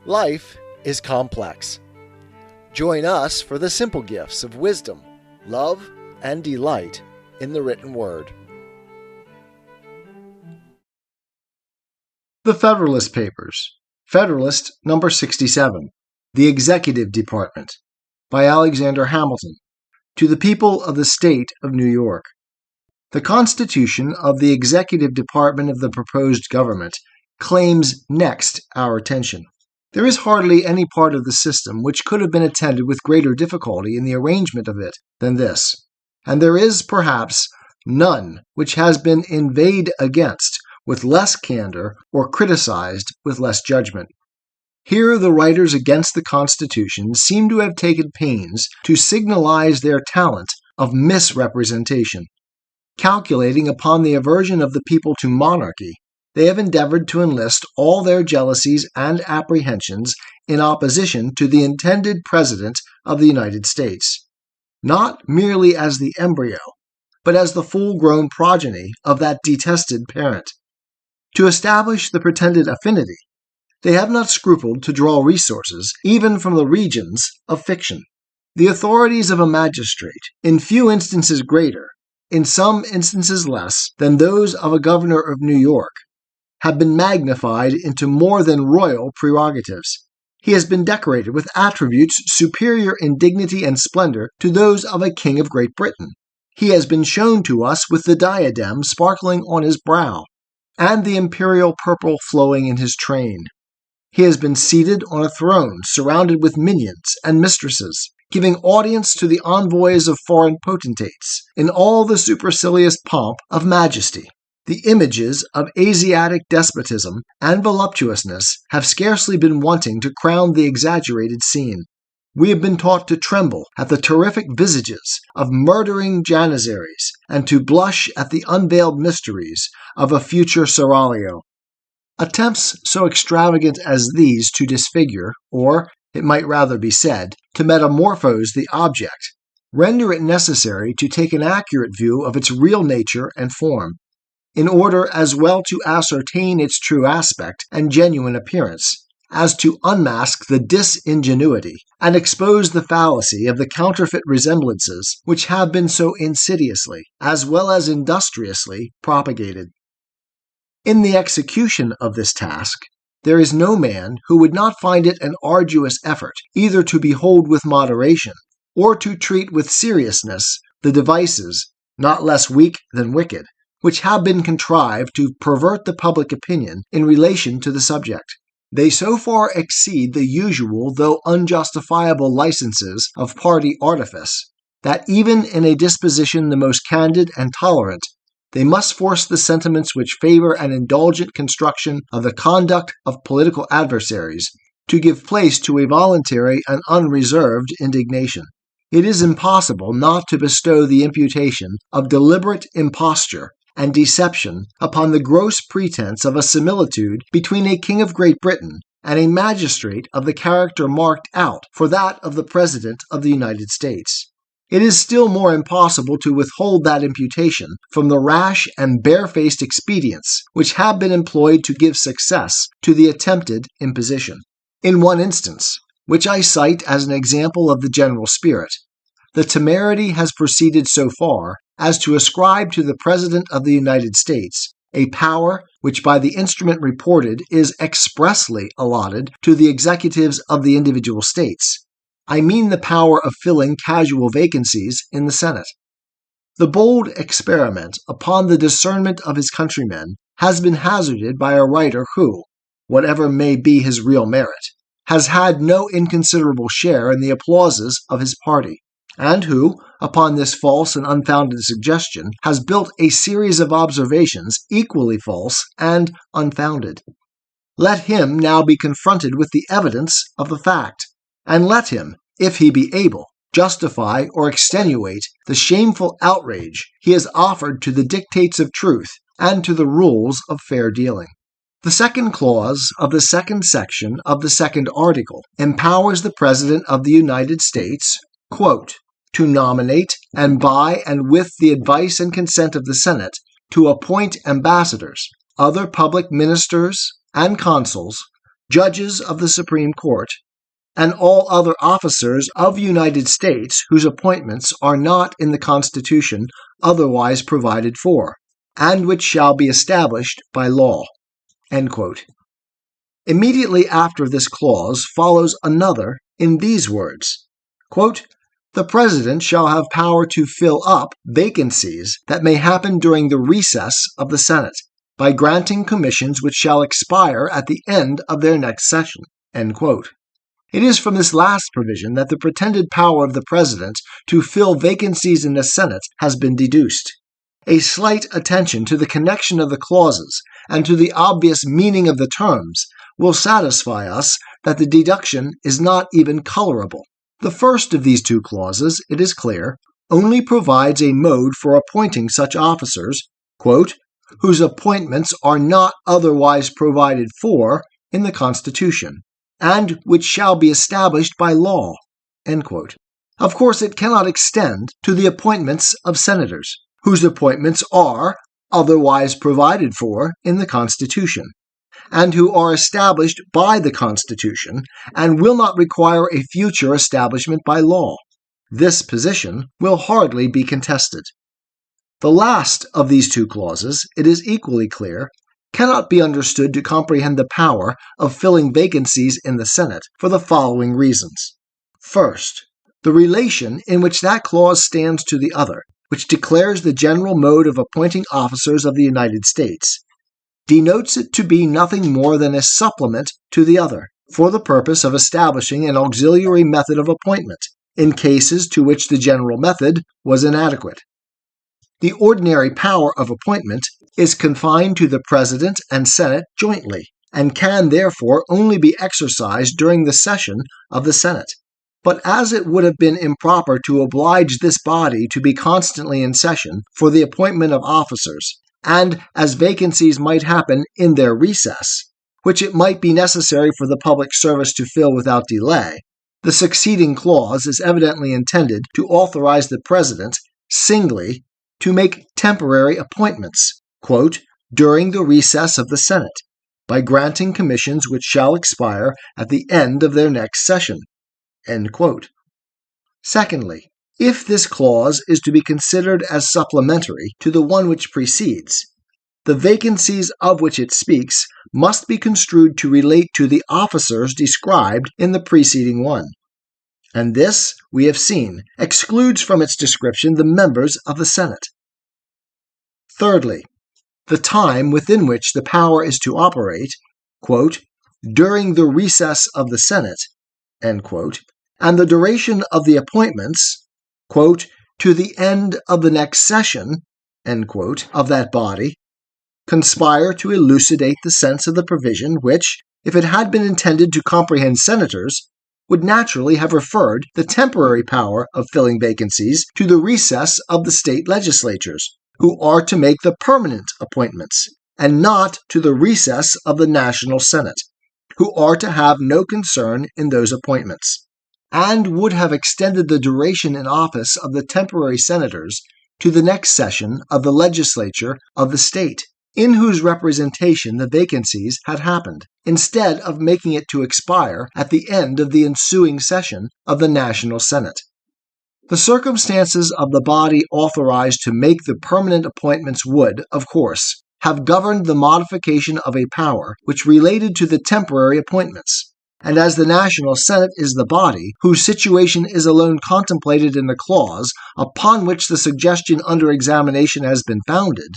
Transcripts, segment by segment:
Life is complex. Join us for the simple gifts of wisdom, love, and delight in the written word. The Federalist Papers, Federalist number 67, The Executive Department, by Alexander Hamilton, to the people of the State of New York. The Constitution of the Executive Department of the proposed government claims next our attention. There is hardly any part of the system which could have been attended with greater difficulty in the arrangement of it than this, and there is, perhaps, none which has been inveighed against with less candor or criticized with less judgment. Here the writers against the Constitution seem to have taken pains to signalize their talent of misrepresentation. Calculating upon the aversion of the people to monarchy, they have endeavored to enlist all their jealousies and apprehensions in opposition to the intended President of the United States, not merely as the embryo, but as the full-grown progeny of that detested parent. To establish the pretended affinity, they have not scrupled to draw resources even from the regions of fiction. The authorities of a magistrate, in few instances greater, in some instances less, than those of a governor of New York, have been magnified into more than royal prerogatives. He has been decorated with attributes superior in dignity and splendor to those of a king of Great Britain. He has been shown to us with the diadem sparkling on his brow, and the imperial purple flowing in his train. He has been seated on a throne surrounded with minions and mistresses, giving audience to the envoys of foreign potentates in all the supercilious pomp of majesty. The images of Asiatic despotism and voluptuousness have scarcely been wanting to crown the exaggerated scene. We have been taught to tremble at the terrific visages of murdering Janissaries and to blush at the unveiled mysteries of a future seraglio. Attempts so extravagant as these to disfigure, or, it might rather be said, to metamorphose the object, render it necessary to take an accurate view of its real nature and form, in order as well to ascertain its true aspect and genuine appearance, as to unmask the disingenuity and expose the fallacy of the counterfeit resemblances which have been so insidiously, as well as industriously, propagated. In the execution of this task, there is no man who would not find it an arduous effort either to behold with moderation or to treat with seriousness the devices, not less weak than wicked, which have been contrived to pervert the public opinion in relation to the subject. They so far exceed the usual though unjustifiable licenses of party artifice, that even in a disposition the most candid and tolerant, they must force the sentiments which favor an indulgent construction of the conduct of political adversaries to give place to a voluntary and unreserved indignation. It is impossible not to bestow the imputation of deliberate imposture and deception upon the gross pretense of a similitude between a king of Great Britain and a magistrate of the character marked out for that of the President of the United States. It is still more impossible to withhold that imputation from the rash and barefaced expedients which have been employed to give success to the attempted imposition. In one instance, which I cite as an example of the general spirit, the temerity has proceeded so far as to ascribe to the President of the United States a power which by the instrument reported is expressly allotted to the executives of the individual states. I mean the power of filling casual vacancies in the Senate. The bold experiment upon the discernment of his countrymen has been hazarded by a writer who, whatever may be his real merit, has had no inconsiderable share in the applauses of his party, and who, upon this false and unfounded suggestion, has built a series of observations equally false and unfounded. Let him now be confronted with the evidence of the fact, and let him, if he be able, justify or extenuate the shameful outrage he has offered to the dictates of truth and to the rules of fair dealing. The second clause of the second section of the second article empowers the President of the United States, quote, to nominate and by and with the advice and consent of the Senate to appoint ambassadors, other public ministers, and consuls, judges of the Supreme Court, and all other officers of the United States whose appointments are not in the Constitution otherwise provided for, and which shall be established by law." End quote. Immediately after this clause follows another in these words, quote, "The President shall have power to fill up vacancies that may happen during the recess of the Senate, by granting commissions which shall expire at the end of their next session." End quote. It is from this last provision that the pretended power of the President to fill vacancies in the Senate has been deduced. A slight attention to the connection of the clauses and to the obvious meaning of the terms will satisfy us that the deduction is not even colorable. The first of these two clauses, it is clear, only provides a mode for appointing such officers, quote, "whose appointments are not otherwise provided for in the Constitution, and which shall be established by law." End quote. Of course, it cannot extend to the appointments of senators, whose appointments are otherwise provided for in the Constitution, and who are established by the Constitution and will not require a future establishment by law. This position will hardly be contested. The last of these two clauses, it is equally clear, cannot be understood to comprehend the power of filling vacancies in the Senate for the following reasons. First, the relation in which that clause stands to the other, which declares the general mode of appointing officers of the United States, denotes it to be nothing more than a supplement to the other, for the purpose of establishing an auxiliary method of appointment in cases to which the general method was inadequate. The ordinary power of appointment is confined to the President and Senate jointly, and can therefore only be exercised during the session of the Senate. But as it would have been improper to oblige this body to be constantly in session for the appointment of officers, and as vacancies might happen in their recess, which it might be necessary for the public service to fill without delay, the succeeding clause is evidently intended to authorize the President singly to make temporary appointments, quote, "during the recess of the Senate, by granting commissions which shall expire at the end of their next session." End quote. Secondly, if this clause is to be considered as supplementary to the one which precedes, the vacancies of which it speaks must be construed to relate to the officers described in the preceding one. And this, we have seen, excludes from its description the members of the Senate. Thirdly, the time within which the power is to operate, quote, "during the recess of the Senate," end quote, and the duration of the appointments, quote, "to the end of the next session," end quote, of that body, conspire to elucidate the sense of the provision which, if it had been intended to comprehend senators, would naturally have referred the temporary power of filling vacancies to the recess of the state legislatures, who are to make the permanent appointments, and not to the recess of the National Senate, who are to have no concern in those appointments, and would have extended the duration in office of the temporary senators to the next session of the legislature of the state, in whose representation the vacancies had happened, instead of making it to expire at the end of the ensuing session of the National Senate. The circumstances of the body authorized to make the permanent appointments would, of course, have governed the modification of a power which related to the temporary appointments. And as the National Senate is the body whose situation is alone contemplated in the clause upon which the suggestion under examination has been founded,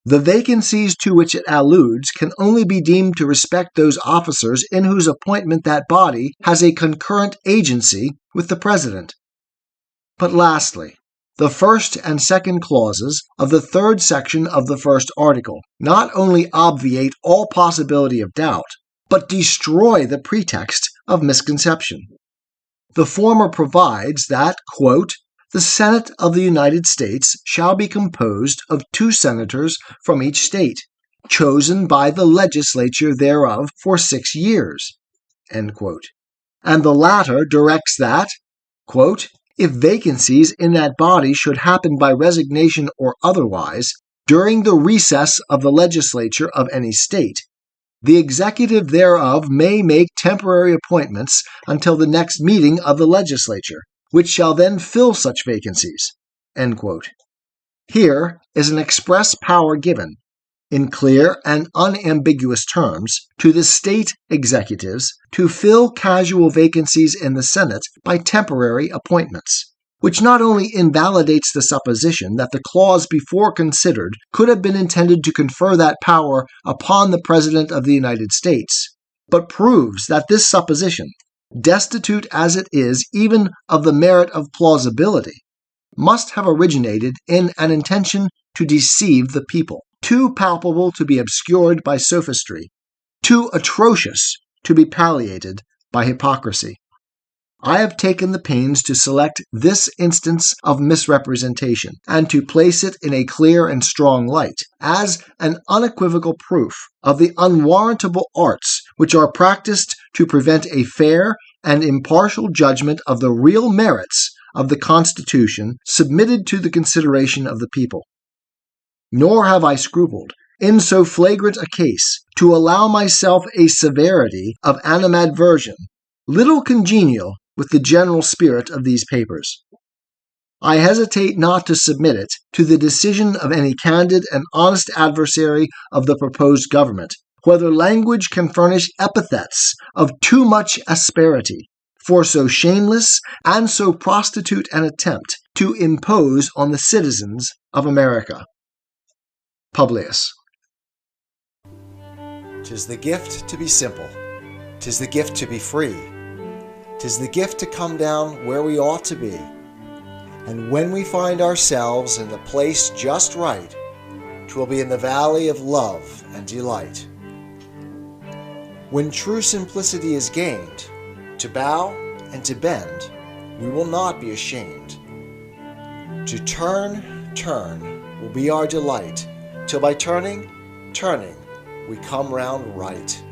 the vacancies to which it alludes can only be deemed to respect those officers in whose appointment that body has a concurrent agency with the President. But lastly, the first and second clauses of the third section of the first article not only obviate all possibility of doubt, but destroy the pretext of misconception. The former provides that, quote, "the Senate of the United States shall be composed of 2 senators from each state, chosen by the legislature thereof for 6 years," end quote. And the latter directs that, quote, "if vacancies in that body should happen by resignation or otherwise, during the recess of the legislature of any state, The executive thereof may make temporary appointments until the next meeting of the legislature, which shall then fill such vacancies." End quote. Here is an express power given, in clear and unambiguous terms, to the state executives to fill casual vacancies in the Senate by temporary appointments, which not only invalidates the supposition that the clause before considered could have been intended to confer that power upon the President of the United States, but proves that this supposition, destitute as it is even of the merit of plausibility, must have originated in an intention to deceive the people, too palpable to be obscured by sophistry, too atrocious to be palliated by hypocrisy. I have taken the pains to select this instance of misrepresentation, and to place it in a clear and strong light, as an unequivocal proof of the unwarrantable arts which are practiced to prevent a fair and impartial judgment of the real merits of the Constitution submitted to the consideration of the people. Nor have I scrupled, in so flagrant a case, to allow myself a severity of animadversion little congenial with the general spirit of these papers. I hesitate not to submit it to the decision of any candid and honest adversary of the proposed government, whether language can furnish epithets of too much asperity for so shameless and so prostitute an attempt to impose on the citizens of America. Publius. "'Tis the gift to be simple, 'tis the gift to be free, 'tis the gift to come down where we ought to be, and when we find ourselves in the place just right, 'twill be in the valley of love and delight. When true simplicity is gained, to bow and to bend, we will not be ashamed. To turn will be our delight, till by turning, we come round right.